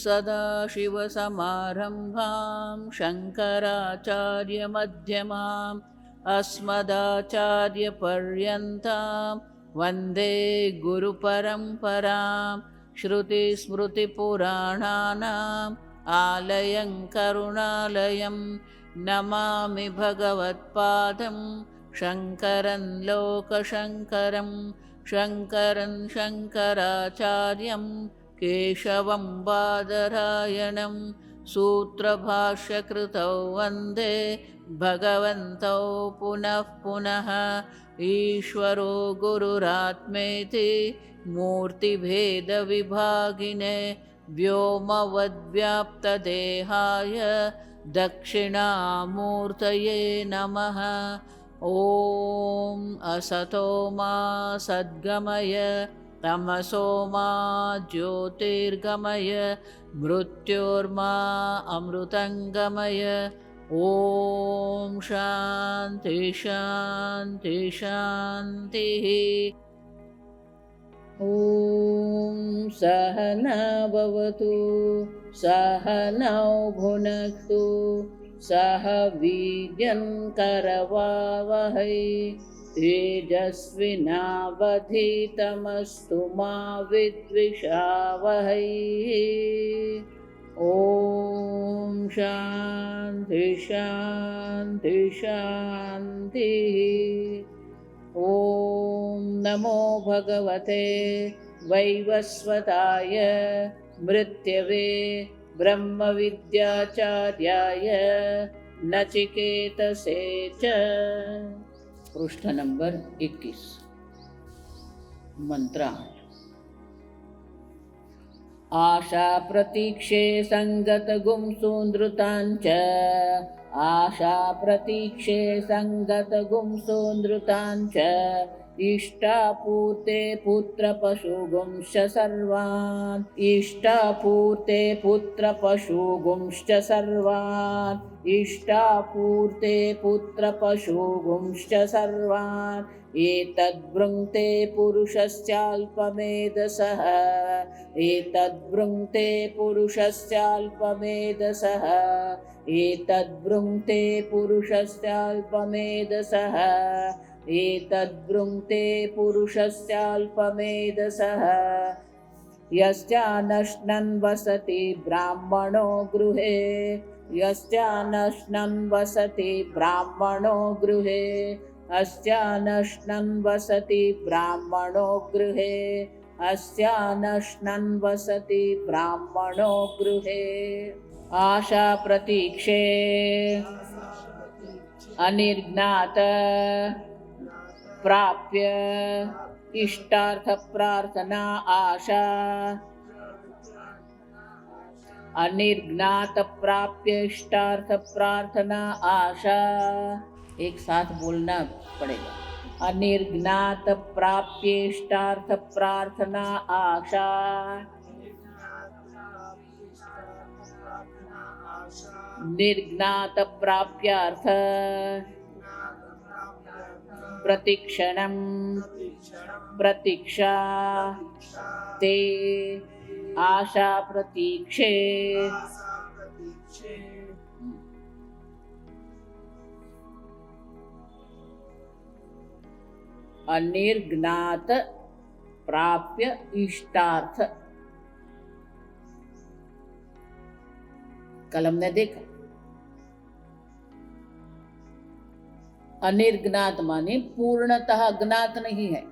सदाशिवसमारम्भां शङ्कराचार्यमध्यमाम् अस्मदाचार्यपर्यन्तां वन्दे गुरुपरम्परां। श्रुतिस्मृतिपुराणानाम् आलयं करुणालयं नमामि भगवत्पादं शङ्करं लोकशङ्करं। शङ्करं शङ्कराचार्यं केशवं बादरायणं सूत्रभाष्यकृतौ वन्दे भगवन्तौ पुनः पुनः। ईश्वरो गुरुरात्मेति मूर्तिभेदविभागिने व्योमवद्व्याप्तदेहाय दक्षिणामूर्तये नमः। ॐ असतो मा सद्गमय तमसो मा ज्योतिर्गमय मृत्योर्मा अमृतङ्गमय। ॐ शान्ति शान्ति शान्तिः। ॐ सहना भवतु सहनौ भुनक्तु सह वीर्यं करवावहै तेजस्विनावधीतमस्तु मा विद्विषावहै। ॐ शान्ति शान्ति शान्तिः। ॐ नमो भगवते वैवस्वताय मृत्यवे ब्रह्मविद्याचार्याय नचिकेतसे च। पृष्ठ नंबर 21। मंत्र। आशा प्रतीक्षे संगत गुंसून्द्रुतांच आशा प्रतीक्षे संगत गुंसून्द्रुतांच इष्टापूर्ते पुत्रपशुगुंश्च सर्वान् इष्टापूर्ते पुत्रपशुगुंश्च सर्वान् इष्टापूर्ते पुत्रपशुगुंश्च सर्वान् एतद्वृङ्क्ते पुरुषस्याल्पमेधसः एतद्वृङ्क्ते पुरुषस्याल्पमेधसः एतद्वृङ्क्ते पुरुषस्याल्पमेधसः एतद्वृङ्क्ते पुरुषस्याल्पमेधसः यस्यानश्नन् वसति ब्राह्मणो गृहे यस्यानश्नन् वसति ब्राह्मणो गृहे अस्यानश्नन् वसति ब्राह्मणो गृहे अस्यानश्नन् वसति ब्राह्मणो गृहे। आशा प्रतीक्षे अनिर्ज्ञात प्राप्य इष्टार्थ प्रार्थना आशा अनिर्ज्ञात प्राप्य इष्टार्थ प्रार्थना आशा। एक साथ बोलना पड़ेगा। अनिर्ज्ञात प्राप्य इष्टार्थ प्रार्थना आशा निर्ज्ञात प्राप्यार्थ प्रतिक्षणं प्रतीक्षा ते आशा प्रतीक्षे। अनिर्ज्ञात प्राप्य इष्टार्थ। कल हमने देखा अनिर्ज्ञात माने पूर्णतः अज्ञात नहीं है।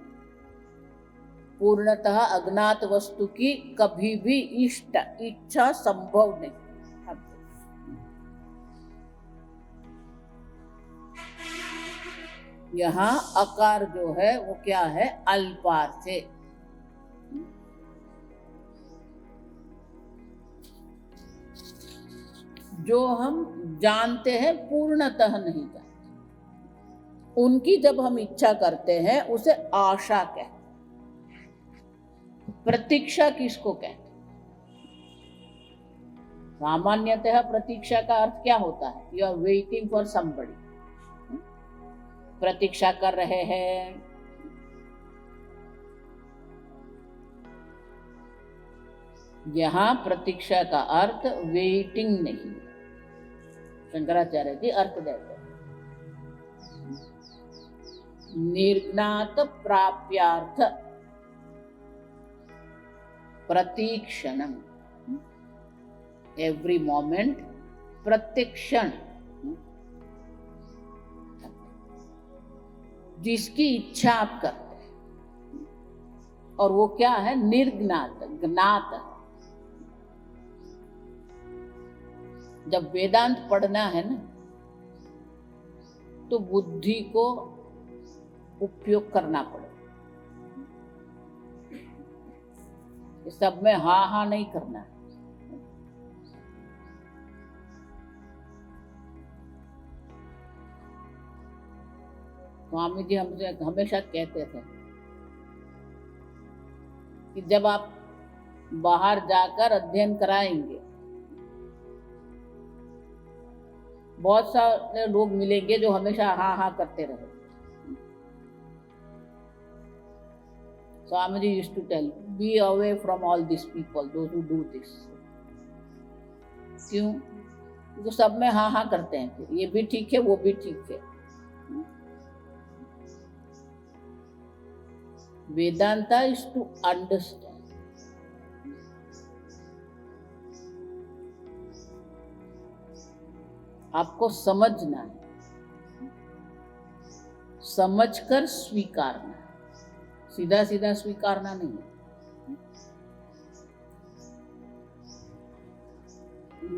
पूर्णतः अज्ञात वस्तु की कभी भी इच्छा संभव नहीं। यहाँ अकार जो है वो क्या है? अल्पार्थ है। जो हम जानते हैं पूर्णतः नहीं जानते, उनकी जब हम इच्छा करते हैं उसे आशा कहते हैं। प्रतीक्षा किसको कहते हैं? सामान्यतः प्रतीक्षा का अर्थ क्या होता है? You are waiting for somebody. प्रतीक्षा कर रहे हैं, यहाँ प्रतीक्षा का अर्थ वेटिंग नहीं, शंकराचार्य जी अर्थ देते हैं। निर्ज्ञात प्राप्यार्थ प्रतीक्षणम, एवरी मोमेंट, प्रत्यक्षण, जिसकी इच्छा आप करते हैं। और वो क्या है? निर्ज्ञात, ज्ञात। जब वेदांत पढ़ना है ना, तो बुद्धि को उपयोग करना पड़ेगा। सब में हाँ हाँ नहीं करना है। स्वामी जी हमसे हमेशा कहते थे कि जब आप बाहर जाकर अध्ययन कराएंगे, बहुत सारे लोग मिलेंगे जो हमेशा हाँ हाँ करते रहे। Swamiji used to tell, be away from all these people, those who do this. क्यों? तो सब में हाँ हाँ करते हैं, फिर ये भी ठीक है, वो भी ठीक है। Vedanta is to understand. आपको समझना है, समझकर स्वीकारना है, सीधा सीधा स्वीकारना नहीं है।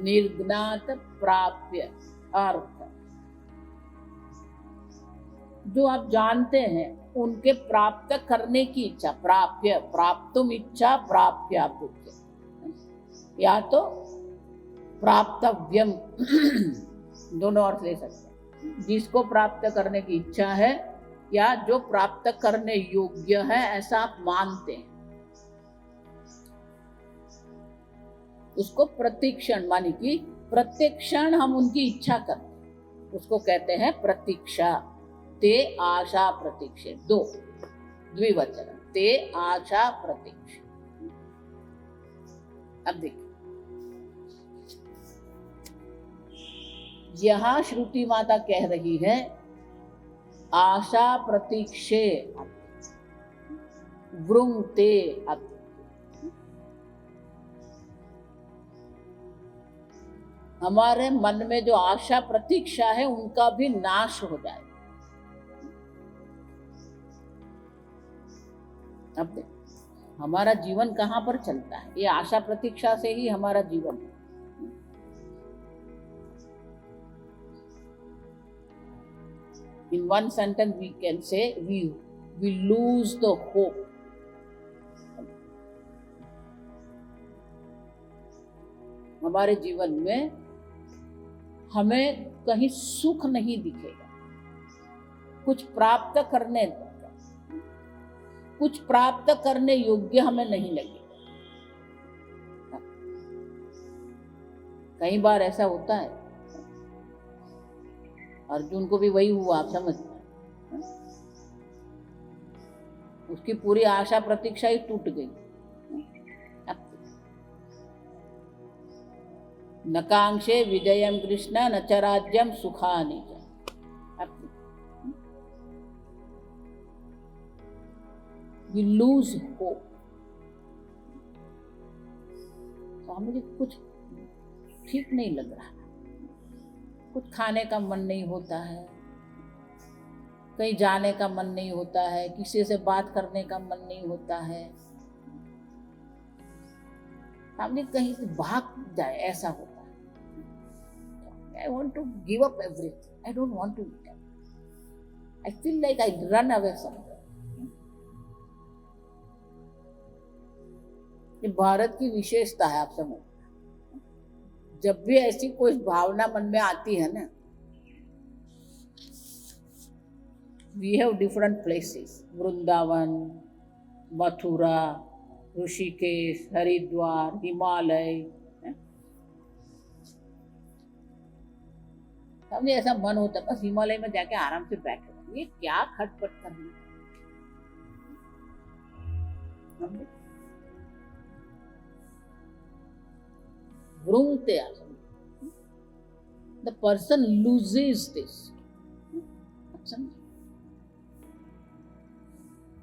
निर्ज्ञात प्राप्य अर्थ, जो आप जानते हैं उनके प्राप्त करने की इच्छा, प्राप्य, प्राप्तुम इच्छा, प्राप्य बुद्धि, या तो प्राप्तव्यम, दोनों अर्थ ले सकते हैं। जिसको प्राप्त करने की इच्छा है या जो प्राप्त करने योग्य है ऐसा आप मानते हैं, उसको प्रतीक्षण, मानी कि प्रत्येक क्षण हम उनकी इच्छा करते हैं, उसको कहते हैं प्रतीक्षा। ते आशा प्रतीक्षे, दो द्विवचन, ते आशा प्रतीक्षे। अब देखिए, यहां श्रुति माता कह रही है आशा प्रतीक्षे वृंगते। हमारे मन में जो आशा प्रतीक्षा है उनका भी नाश हो जाए। अब देखो हमारा जीवन कहां पर चलता है, ये आशा प्रतीक्षा से ही हमारा जीवन है। In one sentence we can say we lose the hope. हमारे जीवन में हमें कहीं सुख नहीं दिखेगा, कुछ प्राप्त करने, कुछ प्राप्त करने योग्य हमें नहीं लगेगा। कई बार ऐसा होता है, अर्जुन को भी वही हुआ, आप समझते हैं, उसकी पूरी आशा प्रतीक्षा ही टूट गई। न कांक्षे विजयम कृष्ण न च राज्यम सुखानि च। We lose hope। तो हमें कुछ ठीक नहीं लग रहा, कुछ खाने का मन नहीं होता है, कहीं जाने का मन नहीं होता है, किसी से बात करने का मन नहीं होता है, हमने कहीं से भाग जाए ऐसा होता है। I want to give up everything. I don't want to eat it. I feel like I run away somewhere. ये भारत की विशेषता है, आप समझ। जब भी ऐसी कोई भावना मन में आती है ना, we have different places, Vrindavan, Mathura, Rishikesh, Haridwar, Himalaya. हमने ऐसा मन होता बस हिमालय में जाके आराम से बैठे, ये क्या खटपट करना। भ्रूंगते आसन, द पर्सन लूजेस दिस।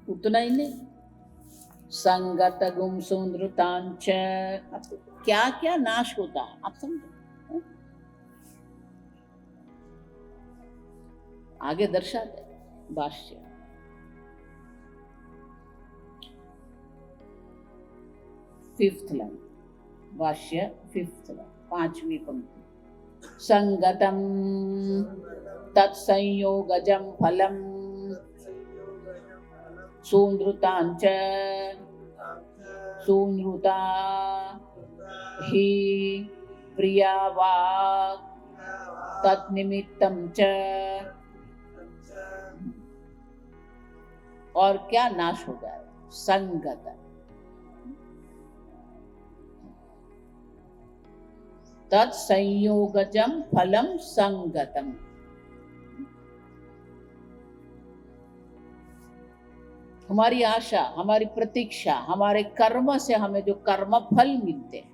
उतना ही नहीं, संगत गुम सुंद्रतांच, क्या क्या नाश होता है आप समझो। आगे दर्शाते भाष्य, फिफ्थ लाइन, भाष्य फिफ्थ लाइन, 5वीं पंक्ति। संगतम तत्संयोगजम फलम सूनृतांच सूनृता ही प्रिया वाक् तन्निमित्तम च, और क्या नाश हो जाए, संगत तत्संयोगजम फलम संगतम। हमारी आशा, हमारी प्रतीक्षा, हमारे कर्म से हमें जो कर्म फल मिलते हैं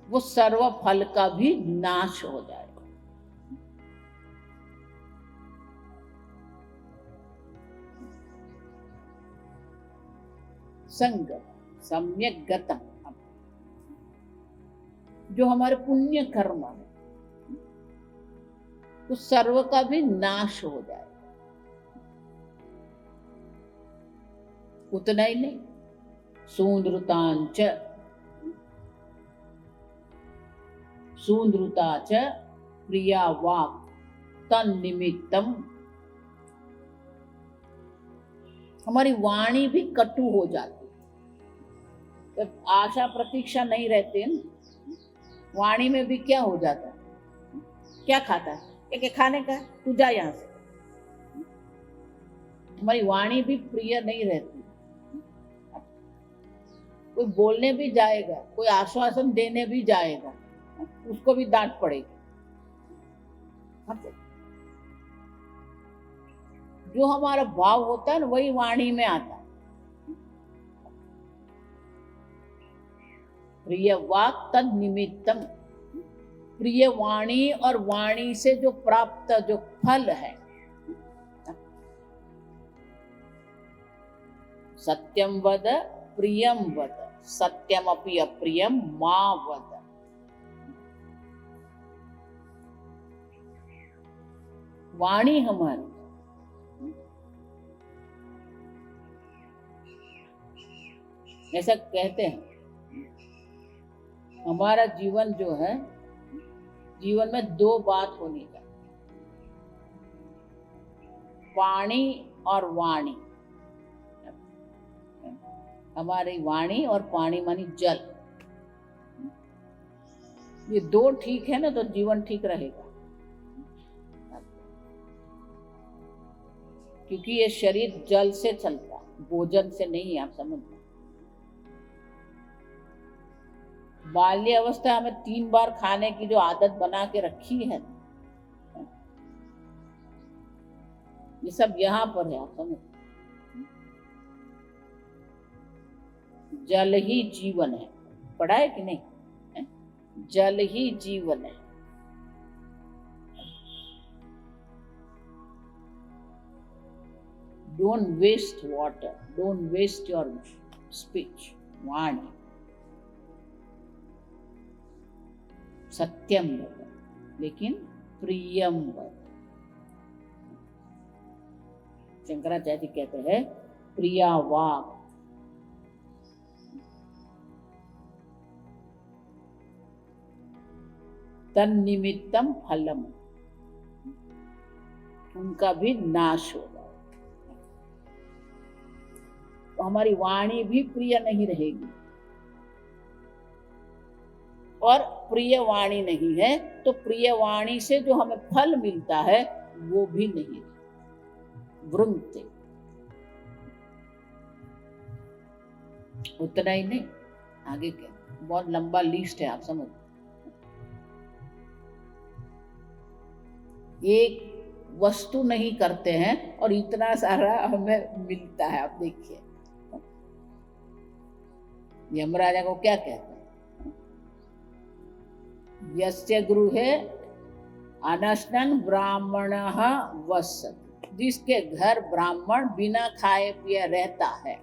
वो सर्व फल का भी नाश हो जाएगा। संगत सम्यक गतम, जो हमारे पुण्य कर्म है तो सर्व का भी नाश हो जाए। उतना ही नहीं, सूंद्रुतांच सूंद्रुताच प्रिया वाक् तन्निमित्तम, हमारी वाणी भी कटु हो जाती। जब आशा प्रतीक्षा नहीं रहते न, वाणी में भी क्या हो जाता है, क्या खाता है, एक खाने का, तू जा यहां से। हमारी वाणी भी प्रिय नहीं रहती। कोई बोलने भी जाएगा, कोई आश्वासन देने भी जाएगा, उसको भी डांट पड़ेगी। जो हमारा भाव होता है ना वही वाणी में आता है। प्रिय वाक् तद निमित्तम, प्रिय वाणी और वाणी से जो प्राप्त जो फल है, सत्यम वद प्रियम वद सत्यम अपि अप्रियम मा वद। वाणी हमारी ऐसा कहते हैं, हमारा जीवन जो है, जीवन में 2 बात होनी चाहिए, पानी और वाणी। हमारी वाणी और पानी मानी जल, ये 2 ठीक है ना तो जीवन ठीक रहेगा। क्योंकि ये शरीर जल से चलता, भोजन से नहीं, आप समझना। बाल्य अवस्था हमें 3 बार खाने की जो आदत बना के रखी है, ये सब यहाँ पर है, आप समझ। जल ही जीवन है, पढ़ा है कि नहीं है? जल ही जीवन है। Don't waste water, don't waste your speech, वाणी। सत्यम वद, लेकिन प्रियम वद। शंकराचार्य कहते हैं प्रिया वाक्, तन्निमित्तम फलम, उनका भी नाश होगा। तो हमारी वाणी भी प्रिय नहीं रहेगी, और प्रिय वाणी नहीं है तो प्रिय वाणी से जो हमें फल मिलता है वो भी नहीं। वृंगते, उतना ही नहीं, आगे क्या, बहुत लंबा लिस्ट है, आप समझ। एक वस्तु नहीं करते हैं और इतना सारा हमें मिलता है, आप देखिए। यमराजा को क्या कहते हैं? यस्य गृहे अनशनन् ब्राह्मणः वसति, जिसके घर ब्राह्मण बिना खाए पिए रहता है।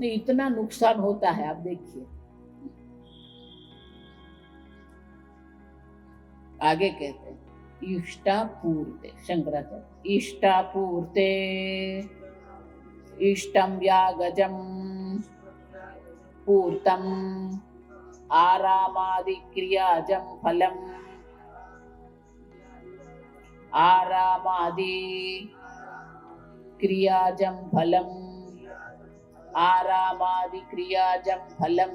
इतना नुकसान होता है, आप देखिए। आगे कहते हैं इष्टापूर्ते, शंकराचार्य इष्टापूर्ते इष्टम यागजम पूर्तम आरामादि क्रियाजम फलम, आरामादि क्रियाजम फलम, आरामादि क्रियाजम फलम।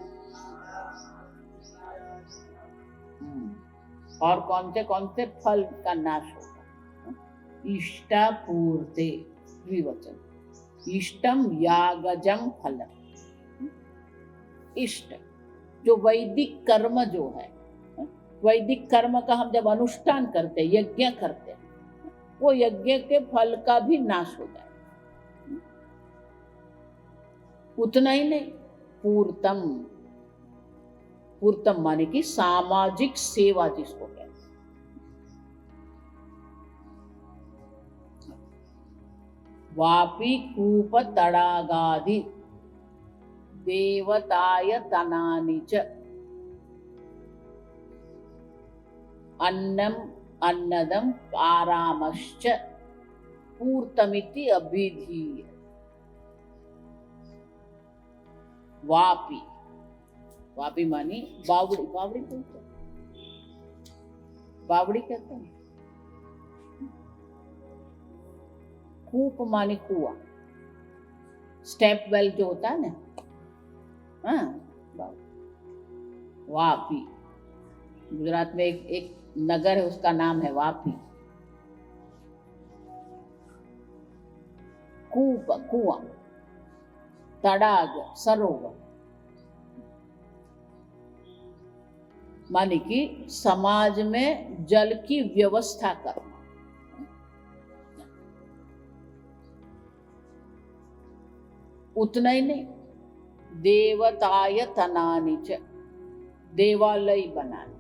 और कौन से फल का नाश होगा? इष्टापूर्ते, द्विवचन, इष्टम यागजम फलम। इष्ट जो वैदिक कर्म जो है, वैदिक कर्म का हम जब अनुष्ठान करते हैं, यज्ञ करते हैं, वो यज्ञ के फल का भी नाश हो जाए। उतना ही नहीं, पूर्तम, पूर्तम माने कि सामाजिक सेवा जिसको कहते हैं। वापी कूप तड़ागादि देवताय तनानि च, अन्नम अन्नदम आरामश्च पूर्तमिति अभिधीय। वापी, वापी मानी बावड़ी, बावड़ी बोलते हैं, बावड़ी कहते हैं। कूप मानी कुआं, स्टेप वेल जो होता है ना, हाँ, वापी। गुजरात में एक नगर है, उसका नाम है वापी। कूप कुआं, तड़ाग सरोवर, माने कि समाज में जल की व्यवस्था करना। उतना ही नहीं, देवताय तनानि च, देवालय बनाना।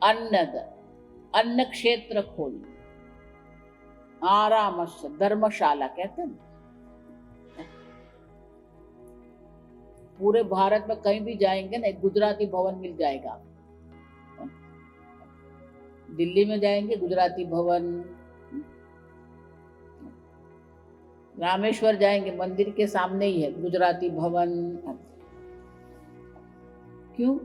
अन्नद, अन्न क्षेत्र खोलना। आरामश्च, धर्मशाला कहते हैं। पूरे भारत में कहीं भी जाएंगे ना, एक गुजराती भवन मिल जाएगा। दिल्ली में जाएंगे गुजराती भवन, रामेश्वर जाएंगे मंदिर के सामने ही है गुजराती भवन। क्यों?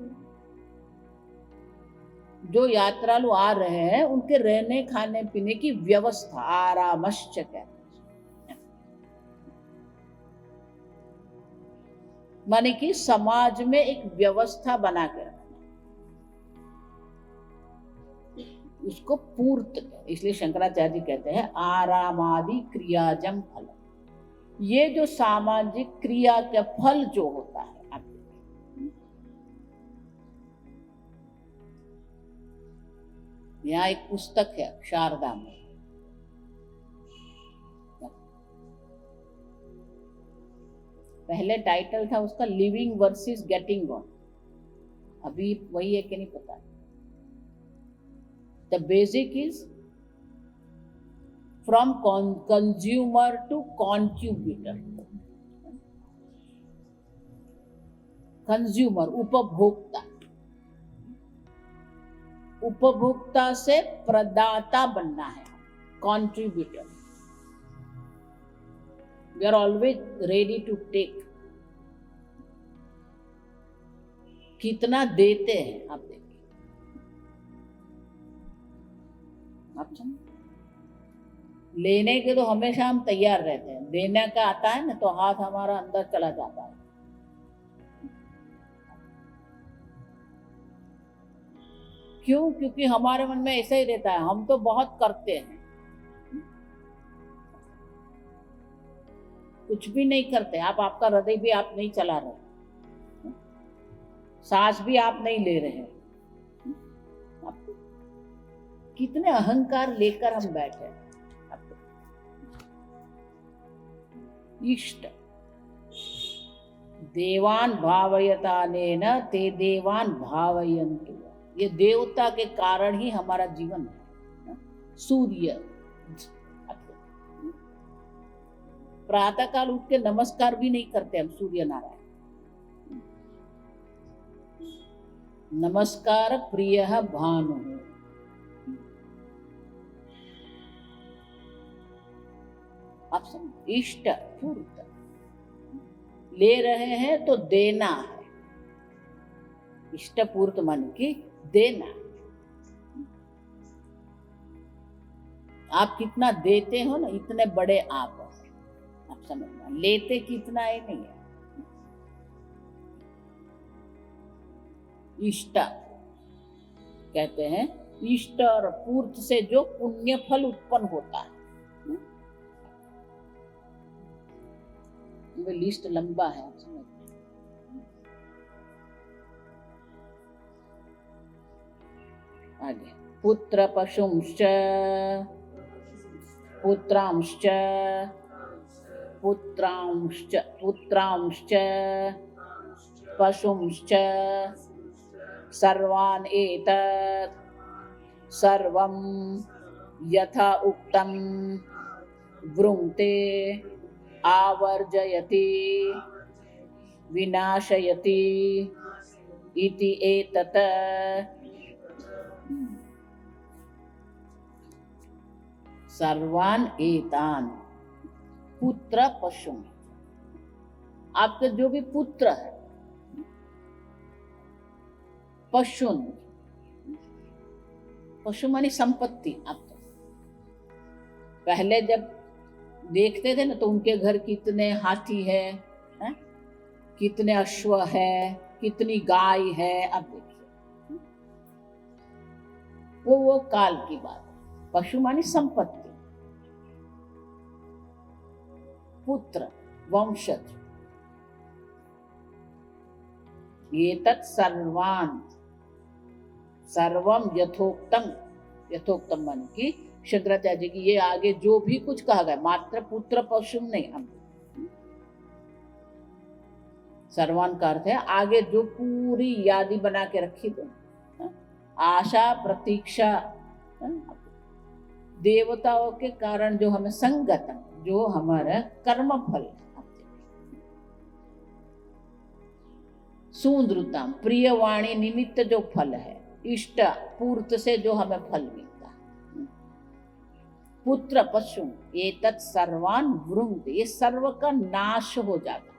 जो यात्रालु आ रहे हैं उनके रहने खाने पीने की व्यवस्था, आरामश्च कहते हैं। माने कि समाज में एक व्यवस्था बना के रखना, उसको पूर्त। इसलिए शंकराचार्य जी कहते हैं आरामादि क्रियाजम फल। ये जो सामाजिक क्रिया का फल जो होता है, यहाँ एक पुस्तक है शारदा में, पहले टाइटल था उसका लिविंग वर्सेस गेटिंग ऑन, अभी वही है कि नहीं पता। The basic is from consumer to contributor. Consumer उपभोक्ता, उपभोक्ता से प्रदाता बनना है, contributor. We are always ready to take. कितना देते हैं आप देखिए, आप समझ। लेने के तो हमेशा हम तैयार रहते हैं, देने का आता है ना तो हाथ हमारा अंदर चला जाता है। क्यों? क्योंकि हमारे मन में ऐसा ही रहता है, हम तो बहुत करते हैं, कुछ भी नहीं करते। आप आपका हृदय भी आप नहीं चला रहे, सांस भी आप नहीं ले रहे हैं। कितने अहंकार लेकर हम बैठे हैं। इष्ट। देवान भावयतानेन ते देवान भावयन्तु। ये देवता के कारण ही हमारा जीवन है। सूर्य, प्रातः काल उठ के नमस्कार भी नहीं करते हम सूर्य नारायण। नमस्कार प्रिय भानु। आप समझ, इष्ट पूर्त, ले रहे हैं तो देना है। इष्ट पूर्त मान की देना। आप कितना देते हो ना, इतने बड़े आप समझना। लेते कितना है नहीं है। इष्ट कहते हैं, इष्ट और पूर्त से जो पुण्य फल उत्पन्न होता है। वो लिस्ट लंबा है, आप समझ। आगे, पुत्र पशुंश्च पुत्रांश्च पुत्रांश्च पुत्रांश्च पशुंश्च सर्वान् एतत् सर्वं यथा उक्तं वृङ्क्ते आवर्जयति विनाशयति इति एतत्। सर्वान् एतान् पुत्र पशु। आपके जो भी पुत्र है, पशु, पशु मानी संपत्ति। आप पहले जब देखते थे ना तो उनके घर कितने हाथी है, कितने अश्व है, कितनी गाय है। अब देखिए, वो काल की बात है। पशु मानी संपत्ति, पुत्र, वंशज। ये तत् सर्वान्, सर्वम यथोक्तम। यथोक्तम मन की शंकराचार्य की ये आगे जो भी कुछ कहा गया, मात्र पुत्र पशु नहीं। हम सर्वान का अर्थ है आगे जो पूरी यादी बना के रखी थी। आशा प्रतीक्षा, देवताओं के कारण जो हमें संगत, जो हमारा कर्म फल। सुंदरताम, प्रिय वाणी निमित्त जो फल है। इष्ट पूर्त से जो हमें फल मिलता है। पुत्र पशु ये तत् सर्वान वृंग, ये सर्व का नाश हो जाता।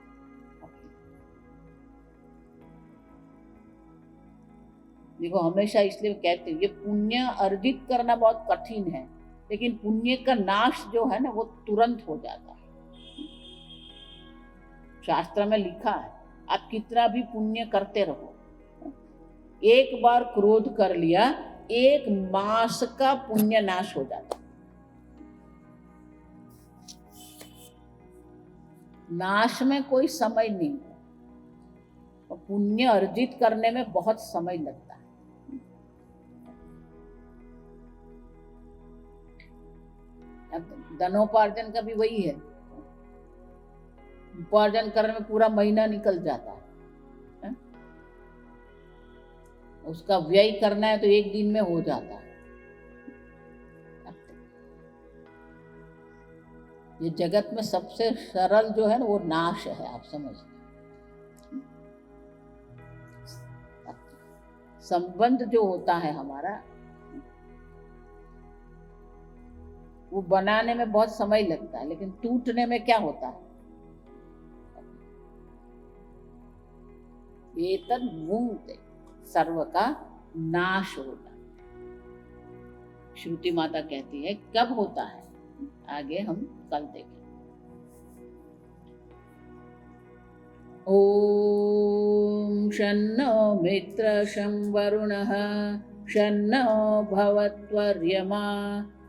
देखो, हमेशा इसलिए कहते हैं ये पुण्य अर्जित करना बहुत कठिन है, लेकिन पुण्य का नाश जो है ना वो तुरंत हो जाता है। शास्त्र में लिखा है, आप कितना भी पुण्य करते रहो, एक बार क्रोध कर लिया, 1 मास का पुण्य नाश हो जाता। नाश में कोई समय नहीं है, तो पुण्य अर्जित करने में बहुत समय लगता है। अब धनोपार्जन का भी वही है, उपार्जन करने में पूरा महीना निकल जाता है। उसका व्यय करना है तो 1 दिन में हो जाता है। ये जगत में सबसे सरल जो है ना वो नाश है, आप समझ। संबंध जो होता है हमारा, वो बनाने में बहुत समय लगता है, लेकिन टूटने में क्या होता है? एतद् वुंक्ते, सर्व का नाश होता है। श्रुति माता कहती है कब होता है, आगे हम कल देखें। ओम शन्नो मित्र शं वरुणः शन्नो भवत्वर्यमा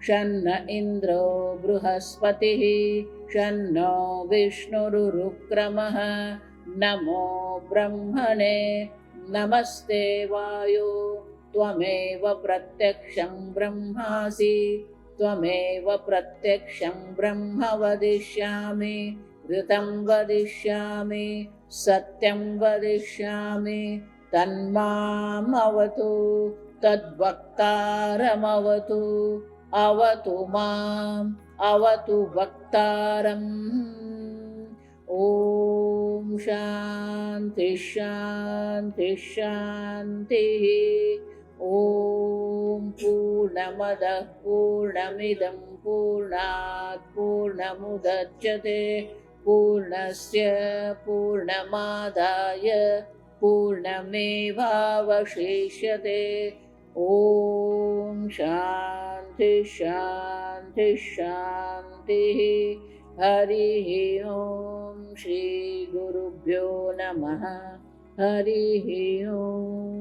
शन्न इन्द्रो बृहस्पतिः शन्नो विष्णुरुक्रमः नमो ब्रह्मणे नमस्ते वायो त्वमेव प्रत्यक्षं ब्रह्मासि त्वमेव प्रत्यक्षं ब्रह्म वदिष्यामि घृतं वदिष्यामि सत्यं वदिष्यामि तन्मामवतु तद्वक्तारमवतु अवतु माम् अवतु वक्तारम्। ॐ शान्ति शान्ति शान्तिः। ॐ पूर्णमदः पूर्णमिदं पूर्णात् पूर्णमुदच्यते पूर्णस्य पूर्णमादाय पूर्णमेवावशिष्यते। ॐ शान्ति शान्ति शान्तिः। हरिः ॐ श्री गुरुभ्यो नमः। हरिः ॐ।